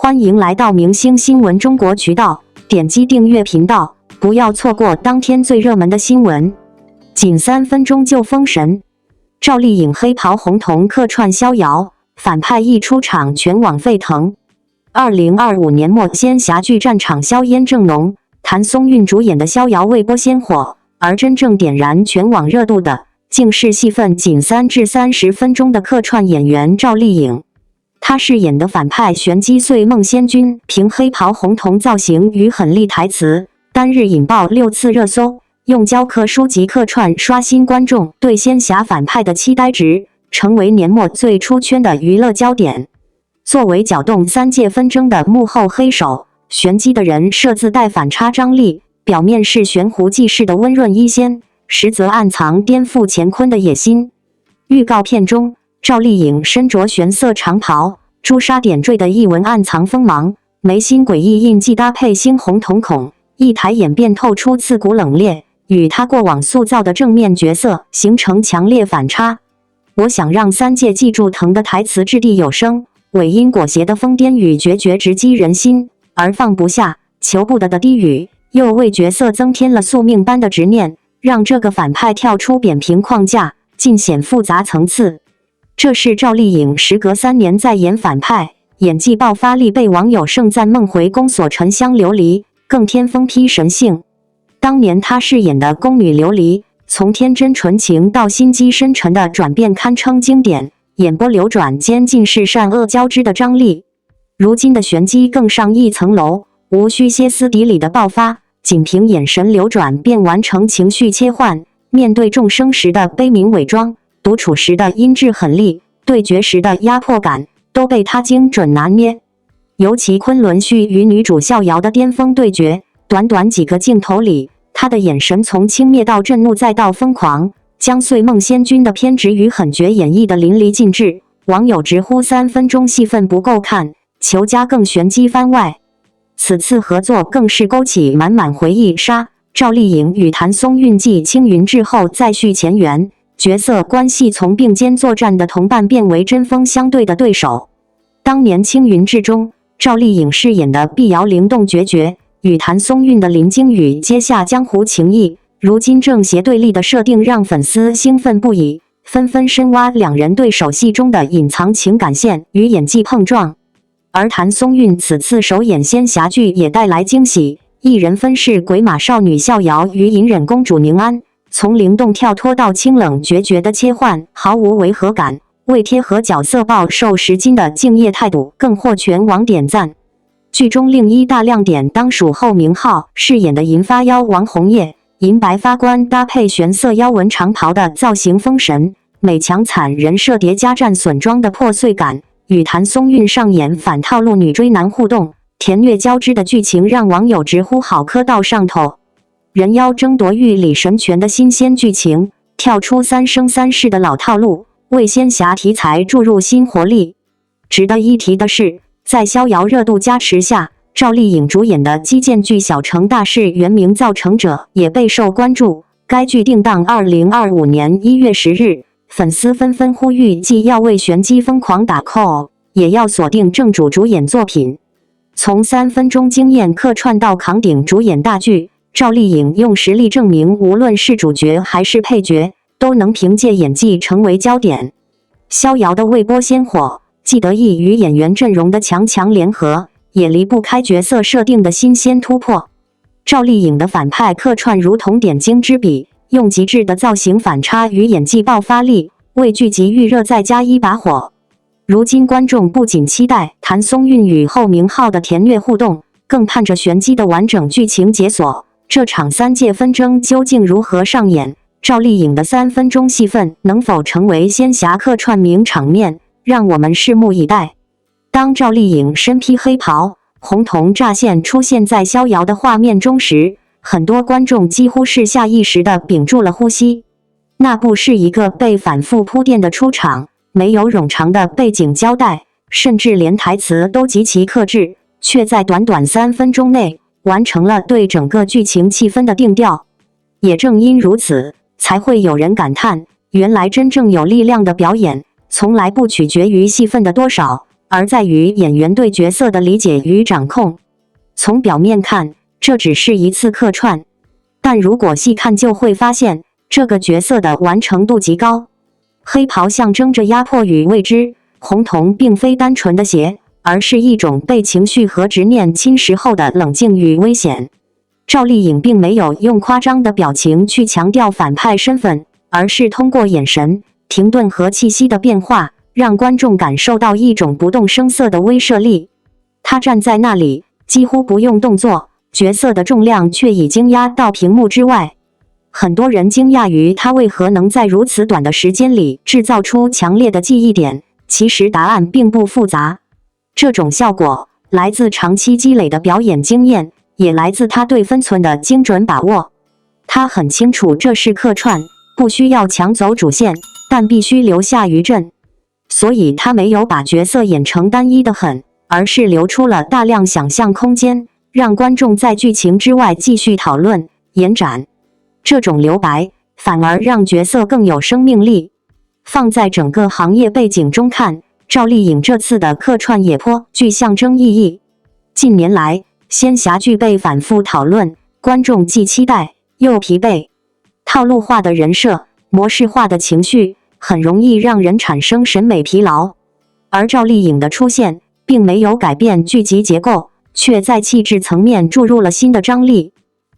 欢迎来到明星新闻中国渠道，点击订阅频道，不要错过当天最热门的新闻。仅3分钟就封神，赵丽颖黑袍红瞳客串逍遥，反派一出场全网沸腾。2025年末仙侠剧战场硝烟正浓，谭松韵主演的逍遥未播先火，而真正点燃全网热度的，竟是戏份仅3至30分钟的客串演员赵丽颖。她饰演的反派玄机碎梦仙君，凭黑袍红瞳造型与狠厉台词，单日引爆6次热搜，用教科书级客串刷新观众对仙侠反派的期待值，成为年末最出圈的娱乐焦点。作为搅动三界纷争的幕后黑手，玄机的人设自带反差张力，表面是悬壶济世的温润医仙，实则暗藏颠覆乾坤的野心。预告片中，赵丽颖身着玄色长袍，朱砂点缀的一纹暗藏锋芒，眉心诡异印记搭配猩红瞳孔，一抬眼便透出刺骨冷冽，与她过往塑造的正面角色形成强烈反差。我想让三界记住疼的台词掷地有声，尾音裹挟的疯癫与决绝直击人心，而放不下、求不得的低语，又为角色增添了宿命般的执念，让这个反派跳出扁平框架，尽显复杂层次。这是赵丽颖时隔3年再演反派，演技爆发力被网友盛赞梦回宫锁沉香琉璃，更添疯批神性。当年她饰演的宫女琉璃，从天真纯情到心机深沉的转变堪称经典，眼波流转间尽是善恶交织的张力。如今的玄机更上一层楼，无需歇斯底里的爆发，仅凭眼神流转便完成情绪切换，面对众生时的悲鸣伪装，独处时的阴鸷狠厉，对决时的压迫感，都被他精准拿捏。尤其昆仑虚与女主逍遥的巅峰对决，短短几个镜头里，他的眼神从轻蔑到震怒再到疯狂，将碎梦仙君的偏执与狠绝演绎得淋漓尽致。网友直呼3分钟戏份不够看，求加更玄机番外。此次合作更是勾起满满回忆杀，赵丽颖与谭松韵继青云志后再续前缘，角色关系从并肩作战的同伴变为针锋相对的对手。当年青云志中，赵丽颖饰演的碧瑶灵动决绝，与谭松韵的林惊羽结下江湖情谊，如今正邪对立的设定让粉丝兴奋不已，纷纷深挖两人对手戏中的隐藏情感线与演技碰撞。而谭松韵此次首演仙侠剧也带来惊喜，一人分饰鬼马少女逍遥与隐忍公主宁安，从灵动跳脱到清冷决绝的切换毫无违和感，为贴合角色暴瘦10斤的敬业态度更获全网点赞。剧中另一大亮点当属后明昊饰演的银发妖王红叶，银白发冠搭配玄色妖纹长袍的造型封神，美强惨人设叠加战损装的破碎感，与谭松韵上演反套路女追男互动，甜虐交织的剧情让网友直呼好磕到上头。人妖争夺玉里神拳的新鲜剧情，跳出3生3世的老套路，为仙侠题材注入新活力。值得一提的是，在逍遥热度加持下，赵丽颖主演的基建剧《小城大事》原名造成者也备受关注。该剧定档2025年1月10日，粉丝纷纷呼吁既要为玄机疯狂打 call， 也要锁定正主主演作品。从3分钟惊艳客串到扛鼎主演大剧，赵丽颖用实力证明，无论是主角还是配角，都能凭借演技成为焦点。逍遥的未播先火，既得益于演员阵容的强联合，也离不开角色设定的新鲜突破。赵丽颖的反派客串如同点睛之笔，用极致的造型反差与演技爆发力，为剧集预热再加一把火。如今观众不仅期待谭松韵与后明昊的甜虐互动，更盼着玄机的完整剧情解锁。这场三界纷争究竟如何上演？赵丽颖的3分钟戏份能否成为仙侠客串名场面？让我们拭目以待。当赵丽颖身披黑袍，红瞳乍现出现在逍遥的画面中时，很多观众几乎是下意识地屏住了呼吸。那不是一个被反复铺垫的出场，没有冗长的背景交代，甚至连台词都极其克制，却在短短3分钟内完成了对整个剧情气氛的定调。也正因如此，才会有人感叹，原来真正有力量的表演从来不取决于戏份的多少，而在于演员对角色的理解与掌控。从表面看，这只是一次客串，但如果细看就会发现，这个角色的完成度极高。黑袍象征着压迫与未知，红瞳并非单纯的邪，而是一种被情绪和执念侵蚀后的冷静与危险。赵丽颖并没有用夸张的表情去强调反派身份，而是通过眼神、停顿和气息的变化，让观众感受到一种不动声色的威慑力。她站在那里，几乎不用动作，角色的重量却已经压到屏幕之外。很多人惊讶于她为何能在如此短的时间里制造出强烈的记忆点，其实答案并不复杂。这种效果来自长期积累的表演经验，也来自她对分寸的精准把握。她很清楚这是客串，不需要抢走主线，但必须留下余震。所以她没有把角色演成单一的很，而是留出了大量想象空间，让观众在剧情之外继续讨论、延展。这种留白反而让角色更有生命力。放在整个行业背景中看，赵丽颖这次的客串也颇具象征意义。近年来，仙侠剧被反复讨论，观众既期待又疲惫。套路化的人设、模式化的情绪，很容易让人产生审美疲劳。而赵丽颖的出现，并没有改变剧集结构，却在气质层面注入了新的张力。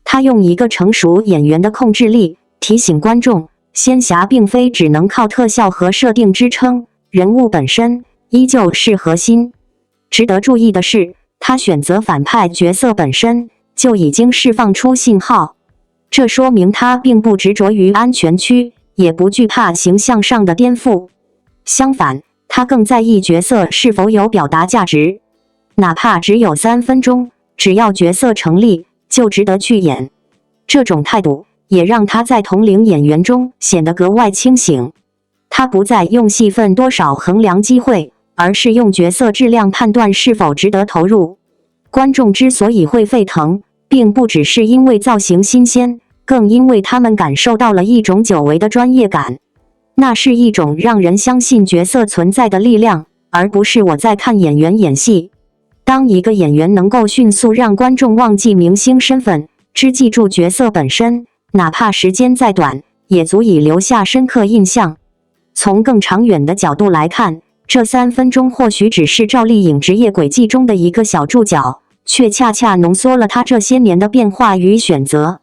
她用一个成熟演员的控制力，提醒观众，仙侠并非只能靠特效和设定支撑，人物本身依旧是核心。值得注意的是，她选择反派角色本身就已经释放出信号，这说明她并不执着于安全区，也不惧怕形象上的颠覆。相反，她更在意角色是否有表达价值，哪怕只有3分钟，只要角色成立，就值得去演。这种态度也让她在同龄演员中显得格外清醒。她不再用戏份多少衡量机会，而是用角色质量判断是否值得投入。观众之所以会沸腾，并不只是因为造型新鲜，更因为他们感受到了一种久违的专业感。那是一种让人相信角色存在的力量，而不是我在看演员演戏。当一个演员能够迅速让观众忘记明星身份，只记住角色本身，哪怕时间再短，也足以留下深刻印象。从更长远的角度来看，这3分钟或许只是赵丽颖职业轨迹中的一个小注脚，却恰恰浓缩了她这些年的变化与选择。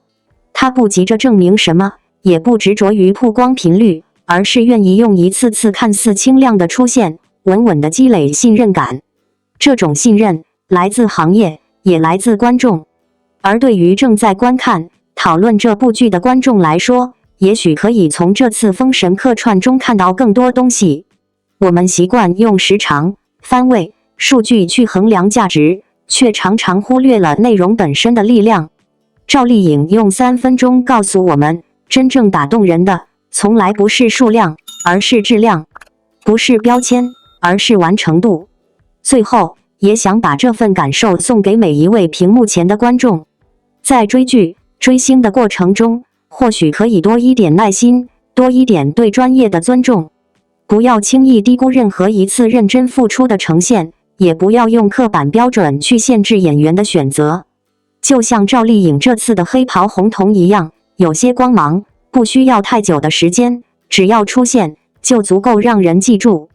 她不急着证明什么，也不执着于曝光频率，而是愿意用一次次看似轻量的出现，稳稳地积累信任感。这种信任来自行业，也来自观众。而对于正在观看、讨论这部剧的观众来说，也许可以从这次封神客串中看到更多东西。我们习惯用时长、番位、数据去衡量价值，却常常忽略了内容本身的力量。赵丽颖用3分钟告诉我们，真正打动人的，从来不是数量，而是质量；不是标签，而是完成度。最后，也想把这份感受送给每一位屏幕前的观众。在追剧、追星的过程中，或许可以多一点耐心，多一点对专业的尊重。不要轻易低估任何一次认真付出的呈现，也不要用刻板标准去限制演员的选择。就像赵丽颖这次的黑袍红瞳一样，有些光芒不需要太久的时间，只要出现，就足够让人记住。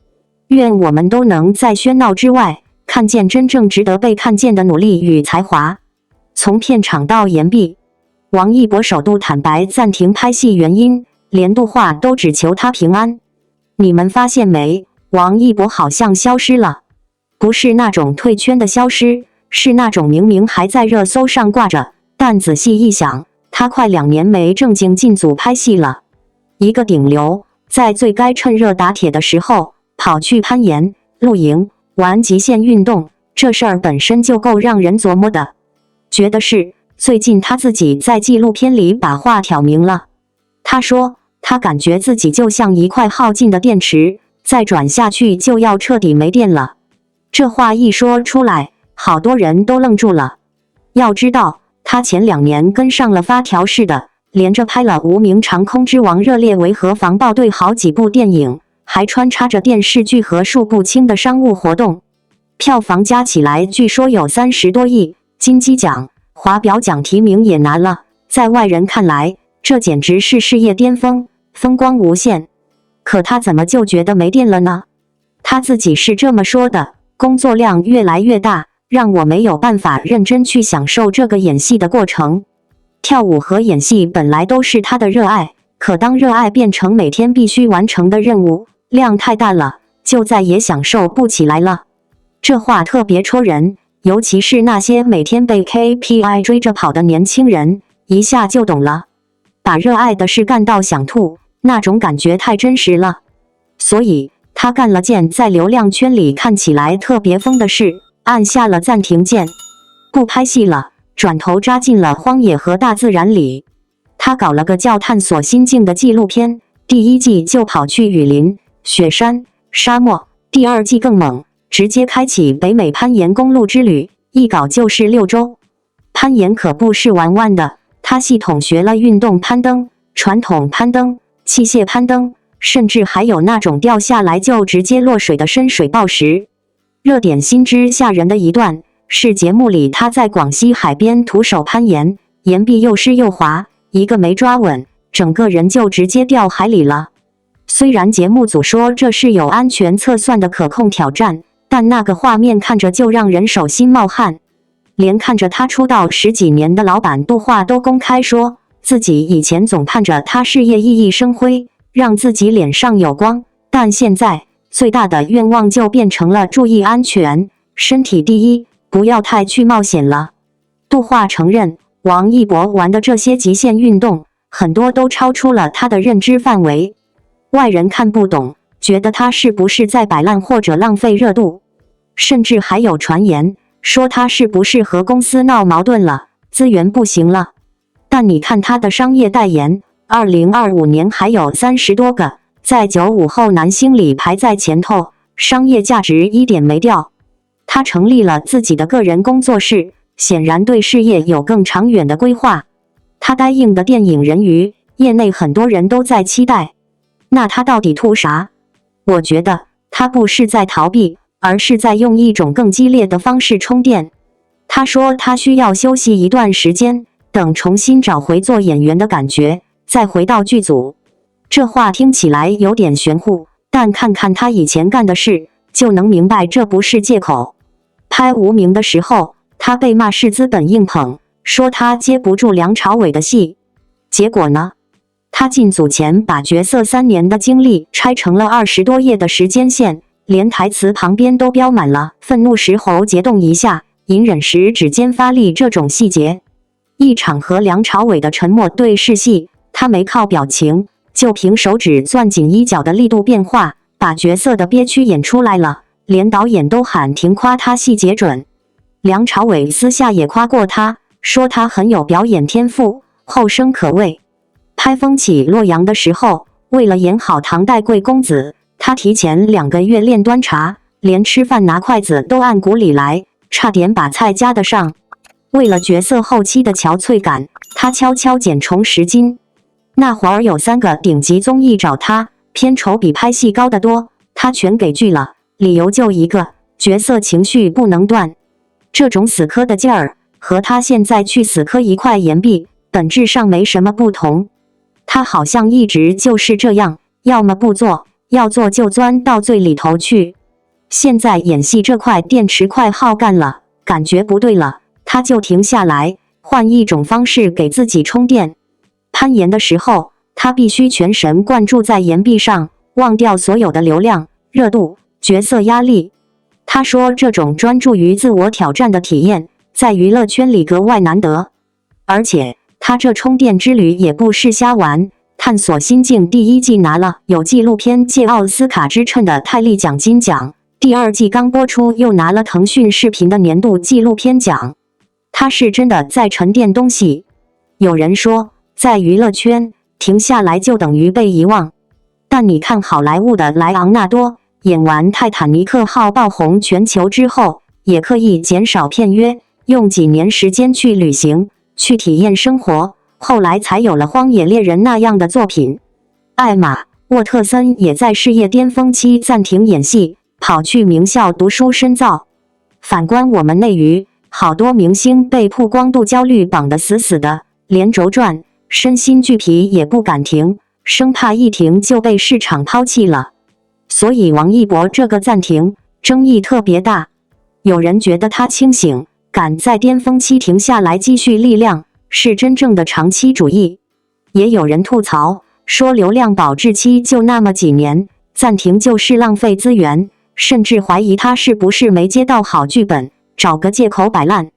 愿我们都能在喧闹之外，看见真正值得被看见的努力与才华。从片场到言毕，王一博首度坦白暂停拍戏原因，连度话都只求他平安。你们发现没？王一博好像消失了，不是那种退圈的消失，是那种明明还在热搜上挂着，但仔细一想，他快2年没正经进组拍戏了。一个顶流，在最该趁热打铁的时候，跑去攀岩、露营、玩极限运动，这事儿本身就够让人琢磨的。觉得是，最近他自己在纪录片里把话挑明了。他说，他感觉自己就像一块耗尽的电池，再转下去就要彻底没电了。这话一说出来，好多人都愣住了。要知道，他前2年跟上了发条似的，连着拍了《无名长空之王》《热烈维和》《防暴队》好几部电影，还穿插着电视剧和数不清的商务活动。票房加起来据说有30多亿，金鸡奖、华表奖提名也拿了。在外人看来，这简直是事业巅峰，风光无限。可他怎么就觉得没电了呢？他自己是这么说的：工作量越来越大，让我没有办法认真去享受这个演戏的过程。跳舞和演戏本来都是他的热爱，可当热爱变成每天必须完成的任务，量太大了，就再也享受不起来了。这话特别戳人，尤其是那些每天被 KPI 追着跑的年轻人，一下就懂了。把热爱的事干到想吐，那种感觉太真实了。所以他干了件在流量圈里看起来特别疯的事，按下了暂停键，不拍戏了，转头扎进了荒野和大自然里。他搞了个叫《探索心境》的纪录片，第1季就跑去雨林、雪山、沙漠，第2季更猛，直接开启北美攀岩公路之旅，一搞就是6周。攀岩可不是玩玩的，他系统学了运动攀登、传统攀登、器械攀登，甚至还有那种掉下来就直接落水的深水抱石。热点新知吓人的一段是节目里他在广西海边徒手攀岩，岩壁又湿又滑，一个没抓稳，整个人就直接掉海里了。虽然节目组说这是有安全测算的可控挑战，但那个画面看着就让人手心冒汗。连看着他出道10几年的老板杜化都公开说，自己以前总盼着他事业熠熠生辉，让自己脸上有光，但现在最大的愿望就变成了注意安全，身体第一，不要太去冒险了。杜化承认，王一博玩的这些极限运动，很多都超出了他的认知范围。外人看不懂，觉得他是不是在摆烂或者浪费热度，甚至还有传言说他是不是和公司闹矛盾了，资源不行了。但你看他的商业代言，2025年还有30多个，在95后男星里排在前头，商业价值一点没掉。他成立了自己的个人工作室，显然对事业有更长远的规划。他答应的电影《人鱼》，业内很多人都在期待。那他到底图啥？我觉得他不是在逃避，而是在用一种更激烈的方式充电。他说他需要休息一段时间，等重新找回做演员的感觉，再回到剧组。这话听起来有点玄乎，但看看他以前干的事，就能明白这不是借口。拍《无名》的时候，他被骂是资本硬捧，说他接不住梁朝伟的戏。结果呢？他进组前把角色3年的经历拆成了20多页的时间线，连台词旁边都标满了愤怒时喉结动一下，隐忍时指尖发力这种细节。一场和梁朝伟的沉默对视戏，他没靠表情，就凭手指攥紧衣角的力度变化，把角色的憋屈演出来了，连导演都喊停，夸他细节准。梁朝伟私下也夸过他，说他很有表演天赋，后生可畏。拍风起洛阳的时候，为了演好唐代贵公子，他提前2个月练端茶，连吃饭拿筷子都按骨里来，差点把菜夹得上。为了角色后期的憔悴感，他悄悄减重10斤。那会儿有3个顶级综艺找他，片酬比拍戏高得多，他全给拒了，理由就一个，角色情绪不能断。这种死磕的劲儿，和他现在去死磕一块岩壁，本质上没什么不同。他好像一直就是这样，要么不做，要做就钻到最里头去。现在演戏这块电池快耗干了，感觉不对了，他就停下来，换一种方式给自己充电。攀岩的时候，他必须全神贯注在岩壁上，忘掉所有的流量、热度、角色压力。他说这种专注于自我挑战的体验，在娱乐圈里格外难得。而且他这充电之旅也不是瞎玩，探索心境第1季拿了有纪录片界奥斯卡之称的泰利奖金奖，第2季刚播出又拿了腾讯视频的年度纪录片奖。他是真的在沉淀东西。有人说，在娱乐圈停下来就等于被遗忘，但你看好莱坞的莱昂纳多，演完《泰坦尼克号》爆红全球之后，也刻意减少片约，用几年时间去旅行，去体验生活，后来才有了《荒野猎人》那样的作品。艾玛·沃特森也在事业巅峰期暂停演戏，跑去名校读书深造。反观我们内娱，好多明星被曝光度焦虑绑得死死的，连轴转，身心俱疲也不敢停，生怕一停就被市场抛弃了。所以王一博这个暂停，争议特别大。有人觉得他清醒，敢在巅峰期停下来积蓄力量，是真正的长期主义。也有人吐槽说流量保质期就那么几年，暂停就是浪费资源，甚至怀疑他是不是没接到好剧本，找个借口摆烂。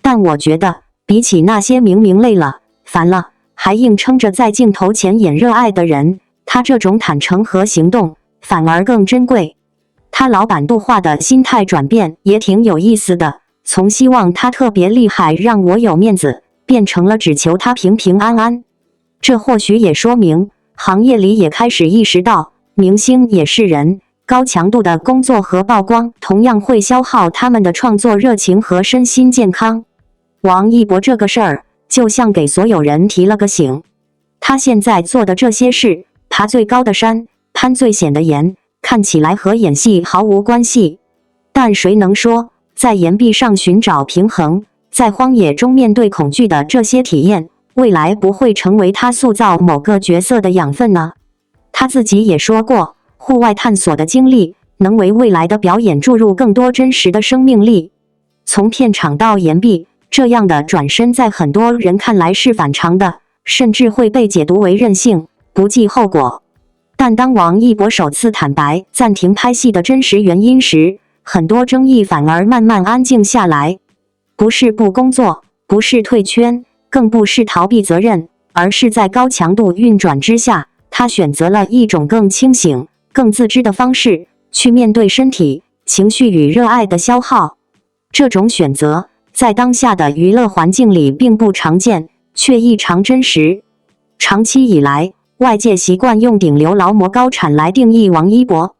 但我觉得，比起那些明明累了、烦了，还硬撑着在镜头前演热爱的人，他这种坦诚和行动反而更珍贵。他老板度化的心态转变也挺有意思的，从希望他特别厉害让我有面子，变成了只求他平平安安。这或许也说明行业里也开始意识到，明星也是人，高强度的工作和曝光同样会消耗他们的创作热情和身心健康。王一博这个事儿就像给所有人提了个醒，他现在做的这些事，爬最高的山，攀最险的岩，看起来和演戏毫无关系，但谁能说在岩壁上寻找平衡，在荒野中面对恐惧的这些体验，未来不会成为他塑造某个角色的养分呢？他自己也说过，户外探索的经历能为未来的表演注入更多真实的生命力。从片场到岩壁，这样的转身在很多人看来是反常的，甚至会被解读为任性，不计后果。但当王一博首次坦白暂停拍戏的真实原因时，很多争议反而慢慢安静下来。不是不工作，不是退圈，更不是逃避责任，而是在高强度运转之下，他选择了一种更清醒、更自知的方式去面对身体、情绪与热爱的消耗。这种选择在当下的娱乐环境里并不常见，却异常真实。长期以来，外界习惯用顶流劳模高产来定义王一博，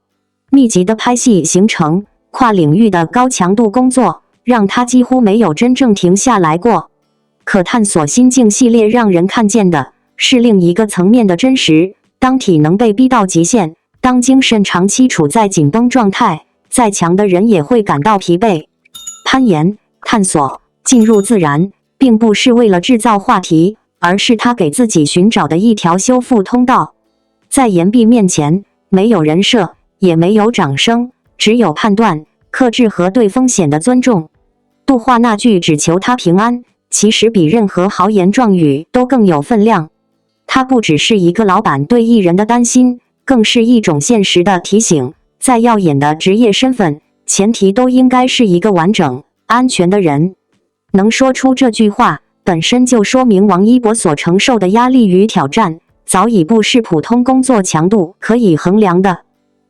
密集的拍戏行程、跨领域的高强度工作，让他几乎没有真正停下来过。可探索心境系列让人看见的是另一个层面的真实，当体能被逼到极限，当精神长期处在紧绷状态，再强的人也会感到疲惫。攀岩、探索、进入自然，并不是为了制造话题，而是他给自己寻找的一条修复通道。在岩壁面前，没有人设，也没有掌声，只有判断、克制和对风险的尊重。杜化那句只求他平安，其实比任何豪言壮语都更有分量。它不只是一个老板对艺人的担心，更是一种现实的提醒。再耀眼的职业身份，前提都应该是一个完整、安全的人。能说出这句话，本身就说明王一博所承受的压力与挑战，早已不是普通工作强度可以衡量的。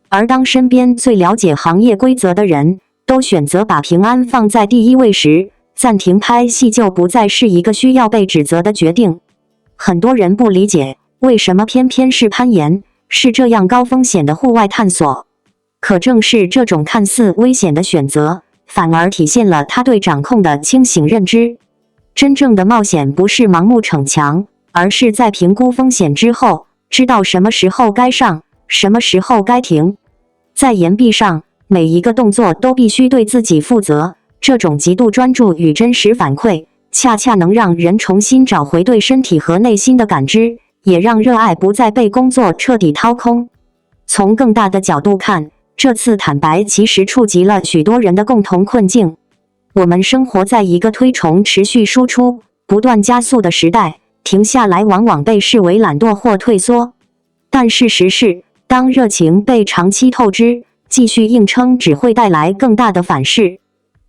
而当身边最了解行业规则的人都选择把平安放在第一位时，暂停拍戏就不再是一个需要被指责的决定。很多人不理解，为什么偏偏是攀岩，是这样高风险的户外探索。可正是这种看似危险的选择，反而体现了他对掌控的清醒认知。真正的冒险不是盲目逞强，而是在评估风险之后，知道什么时候该上，什么时候该停。在岩壁上，每一个动作都必须对自己负责，这种极度专注与真实反馈，恰恰能让人重新找回对身体和内心的感知，也让热爱不再被工作彻底掏空。从更大的角度看，这次坦白其实触及了许多人的共同困境。我们生活在一个推崇持续输出、不断加速的时代，停下来往往被视为懒惰或退缩。但事实是，当热情被长期透支，继续硬撑只会带来更大的反噬。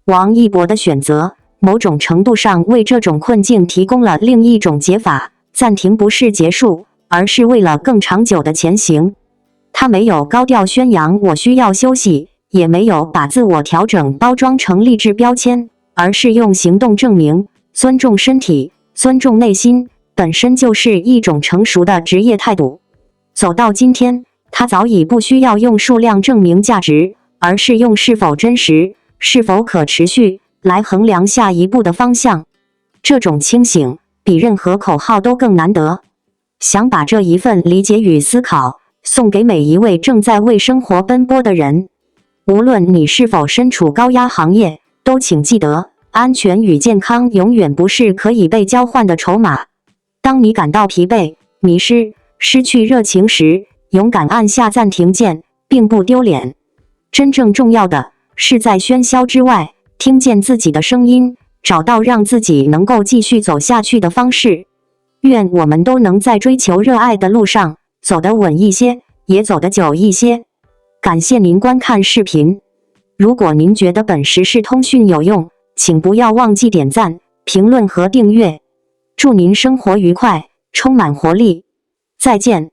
王一博的选择，某种程度上为这种困境提供了另一种解法。暂停不是结束，而是为了更长久的前行。他没有高调宣扬我需要休息，也没有把自我调整包装成励志标签，而是用行动证明，尊重身体，尊重内心，本身就是一种成熟的职业态度。走到今天，他早已不需要用数量证明价值，而是用是否真实、是否可持续来衡量下一步的方向。这种清醒比任何口号都更难得。想把这一份理解与思考送给每一位正在为生活奔波的人。无论你是否身处高压行业，都请记得，安全与健康永远不是可以被交换的筹码。当你感到疲惫、迷失、失去热情时，勇敢按下暂停键，并不丢脸。真正重要的是在喧嚣之外，听见自己的声音，找到让自己能够继续走下去的方式。愿我们都能在追求热爱的路上走得稳一些，也走得久一些。感谢您观看视频。如果您觉得本时事通讯有用，请不要忘记点赞、评论和订阅。祝您生活愉快，充满活力。再见。